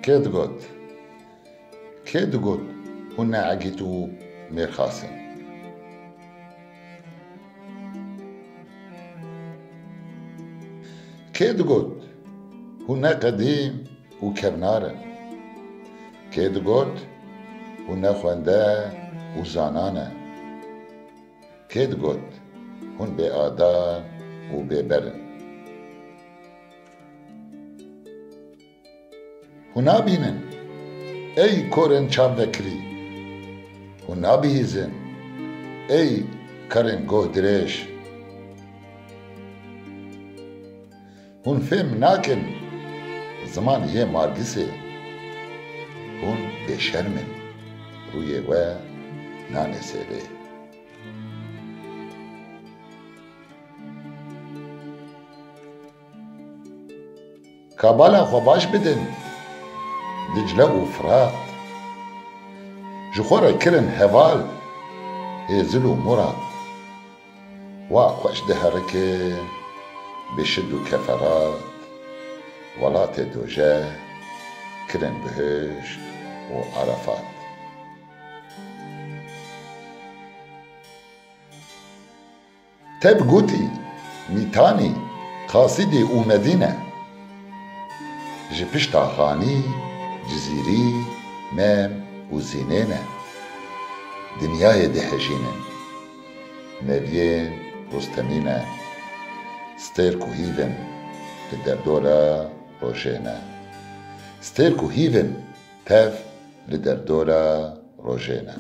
کێ دگوت هون نەعەگیت و مێرخاسن کێ دگوت هون نە قەدیم و کەڤنارن کێ دگوت هون نە خوێندە و زانانە کێ دگوت هون بێئادان و بێبەرن هون نابینن ئەی کۆرن چاڤەکری هون نابیهیزن ئەی کەرن گۆ درێژ هون فێم ناکن زمان یê مارگîsê hûn bêşerm in rûyê we nane sêvê kabala xwe baş bidin Dicle û Firat ji xwe re kirin heval hêzil û Murat wa xweş diherike bi şid û keferat welatê dojeh kirin bihişt û Arefat tev gotî Mîtanî Qasidî û Medîne ji pişta xanî Cizîrî Mem û Zînê ne dinyayê dihejînin neviyên Rostemî ne stêrk û hîvin li derdora rojê ne stêrk û hîvin tev li derdora rojê ne